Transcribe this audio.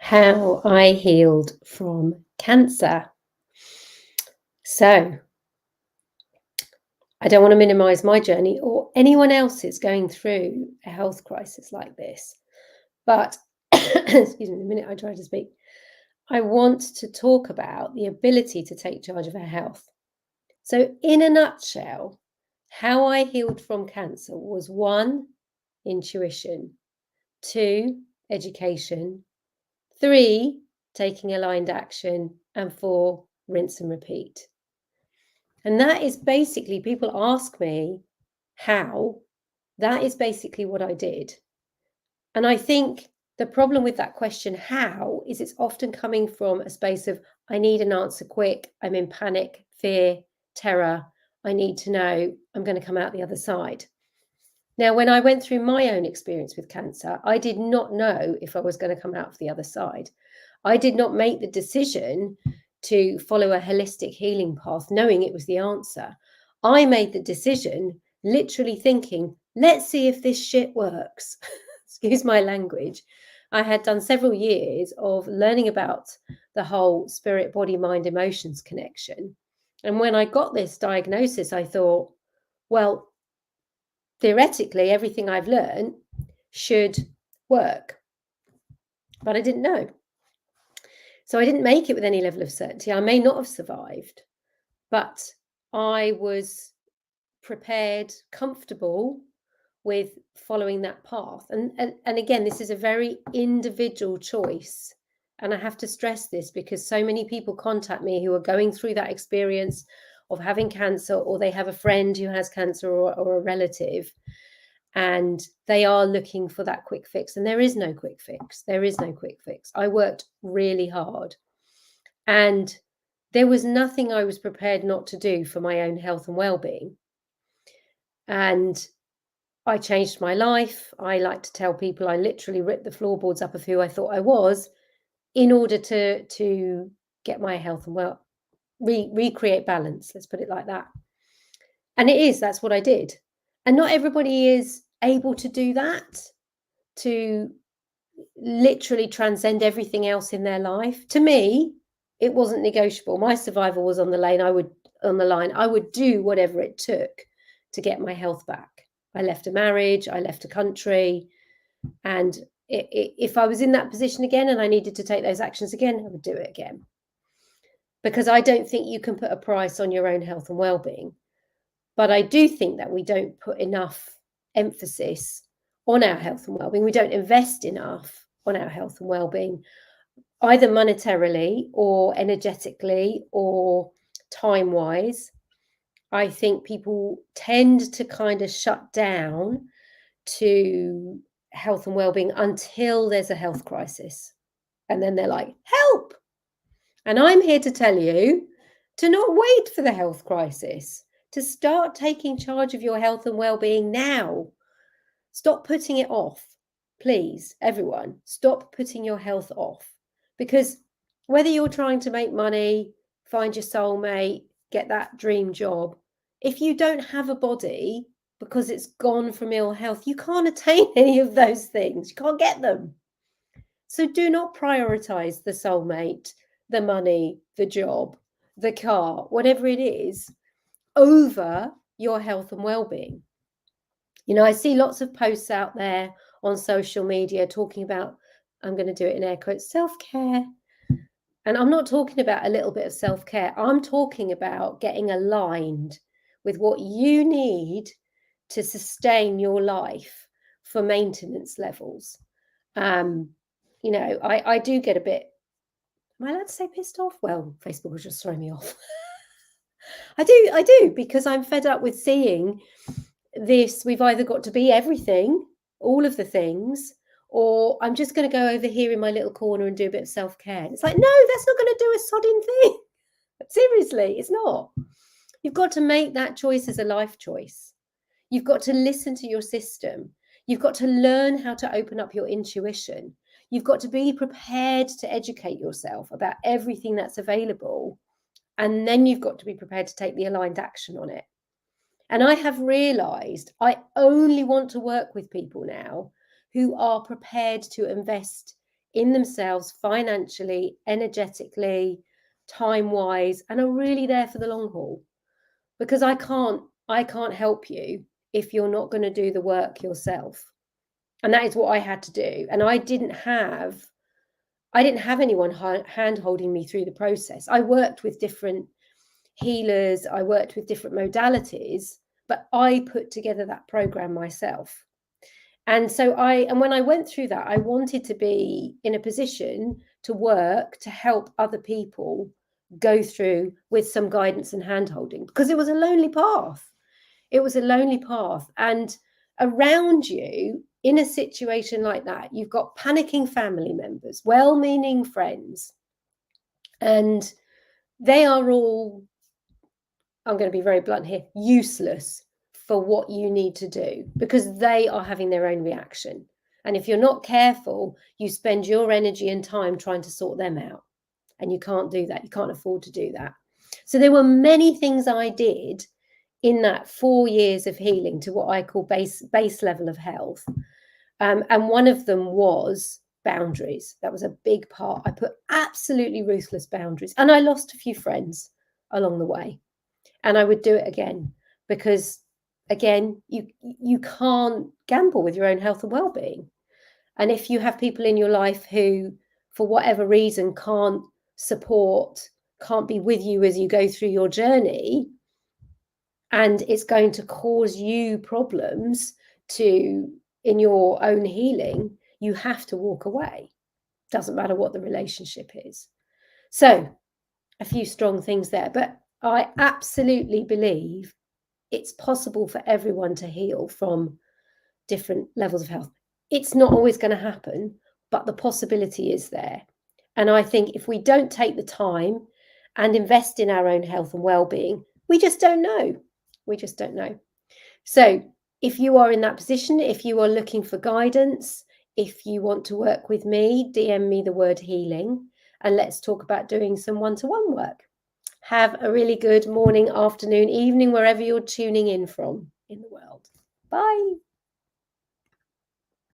how I healed from cancer. So, I don't want to minimize my journey or anyone else's going through a health crisis like this. But, excuse me, the minute I try to speak, I want to talk about the ability to take charge of our health. So, in a nutshell, how I healed from cancer was one, intuition, two, education, three, taking aligned action, and four, rinse and repeat. And that is basically, people ask me how, that is basically what I did. And I think the problem with that question, how, is it's often coming from a space of, I need an answer quick, I'm in panic, fear, terror, I need to know I'm going to come out the other side. Now, when I went through my own experience with cancer, I did not know if I was going to come out of the other side. I did not make the decision to follow a holistic healing path, knowing it was the answer. I made the decision literally thinking, let's see if this shit works. Excuse my language. I had done several years of learning about the whole spirit, body, mind, emotions connection. And when I got this diagnosis, I thought, well, theoretically, everything I've learned should work. But I didn't know. So I didn't make it with any level of certainty. I may not have survived, but I was prepared, comfortable with following that path. And again, this is a very individual choice. And I have to stress this because so many people contact me who are going through that experience of having cancer, or they have a friend who has cancer, or a relative, and they are looking for that quick fix. And there is no quick fix. There is no quick fix. I worked really hard, and there was nothing I was prepared not to do for my own health and well-being. And I changed my life. I like to tell people I literally ripped the floorboards up of who I thought I was in order to get my health and recreate balance. Let's put it like that. And that's what I did. And not everybody is able to do that, to literally transcend everything else in their life. To me, it wasn't negotiable. My survival was on the line. I would do whatever it took to get my health back. I left a marriage, I left a country, and if I was in that position again and I needed to take those actions again, I would do it again. Because I don't think you can put a price on your own health and well-being. But I do think that we don't put enough emphasis on our health and well-being. We don't invest enough on our health and well-being, either monetarily or energetically or time-wise. I think people tend to kind of shut down to health and well-being until there's a health crisis. And then they're like, help! And I'm here to tell you to not wait for the health crisis, to start taking charge of your health and well-being now. Stop putting it off. Please, everyone, stop putting your health off. Because whether you're trying to make money, find your soulmate, get that dream job, if you don't have a body because it's gone from ill health, you can't attain any of those things. You can't get them. So do not prioritize the soulmate, the money, the job, the car, whatever it is, over your health and well-being. You know, I see lots of posts out there on social media talking about, I'm going to do it in air quotes, self-care. And I'm not talking about a little bit of self-care. I'm talking about getting aligned with what you need to sustain your life for maintenance levels. You know, I do get a bit, am I allowed to say pissed off? Well, Facebook will just throw me off. I do, because I'm fed up with seeing this. We've either got to be everything, all of the things, or I'm just going to go over here in my little corner and do a bit of self-care. It's like, no, that's not going to do a sodding thing. Seriously, it's not. You've got to make that choice as a life choice. You've got to listen to your system. You've got to learn how to open up your intuition. You've got to be prepared to educate yourself about everything that's available. And then you've got to be prepared to take the aligned action on it. And I have realized I only want to work with people now who are prepared to invest in themselves, financially, energetically, time-wise, and are really there for the long haul. Because I can't help you if you're not going to do the work yourself. And that is what I had to do. And I didn't have anyone hand holding me through the process. I worked with different healers, I worked with different modalities, but I put together that program myself. And so when I went through that, I wanted to be in a position to work to help other people go through with some guidance and hand holding, because it was a lonely path. It was a lonely path. And around you, in a situation like that, you've got panicking family members, well-meaning friends, and they are all, I'm going to be very blunt here, useless for what you need to do, because they are having their own reaction. And if you're not careful, you spend your energy and time trying to sort them out. And you can't do that. You can't afford to do that. So there were many things I did in that 4 years of healing to what I call base level of health. And one of them was boundaries. That was a big part. I put absolutely ruthless boundaries, and I lost a few friends along the way. And I would do it again, because again, you can't gamble with your own health and well-being. And if you have people in your life who, for whatever reason, can't support, can't be with you as you go through your journey, and it's going to cause you problems in your own healing, you have to walk away. Doesn't matter what the relationship is. So a few strong things there, but I absolutely believe it's possible for everyone to heal from different levels of health. It's not always going to happen, but the possibility is there. And I think if we don't take the time and invest in our own health and well-being, we just don't know. We just don't know. So if you are in that position, if you are looking for guidance, if you want to work with me, DM me the word healing, and let's talk about doing some one-to-one work. Have a really good morning, afternoon, evening, wherever you're tuning in from in the world. Bye.